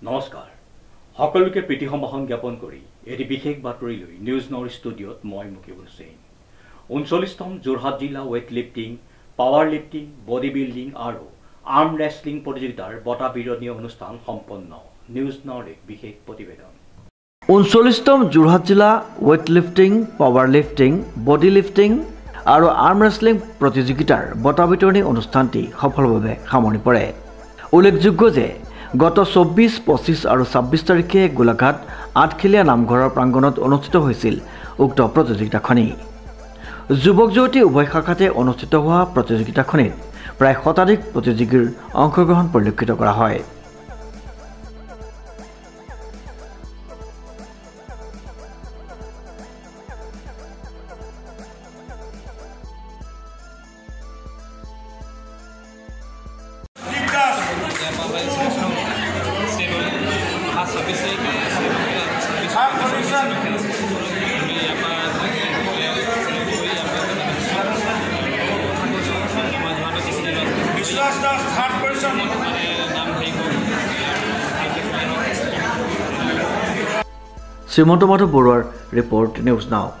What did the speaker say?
নমস্কাৰ সকলোকে প্ৰীতি সম্ভাষণ জ্ঞাপন কৰি এটি বিশেষ বাতৰি লৈ নিউজ নৰ্থ ষ্টুডিঅ'ত মই মুকিবুল হুছেইন 39তম যোৰহাট জিলা weight lifting power lifting body building আৰু আৰ্ম ৰেসলিং প্ৰতিযোগিতাৰ বঁটা বিতৰণী অনুষ্ঠান সম্পন্ন নিউজ নৰ্থ বিশেষ প্ৰতিবেদন 39তম যোৰহাট জিলা weight lifting power lifting body lifting আৰু আৰ্ম ৰেসলিং প্ৰতিযোগিতাৰ বঁটা বিতৰণী অনুষ্ঠানটি সফলভাৱে সামৰণি পৰে উল্লেখযোগ্য যে গত 24, 25 আৰু 26 তাৰিখে গোলাঘাট আঠখিলীয়া নামঘৰৰ প্ৰাংগণত অনুষ্ঠিত হৈছিল উক্ত প্ৰতিযোগিতাখনি যুৱক যুৱতী উভয় শাখাতে অনুষ্ঠিত হোৱা প্ৰতিযোগিতাখনিত প্ৰায় শতাধিক প্ৰতিযোগীৰ অংশগ্ৰহণ পৰিলক্ষিত কৰা হয় শ্ৰীমন্ত মাধৱ বৰুৱাৰ ৰিপৰ্ট নিউজ নাও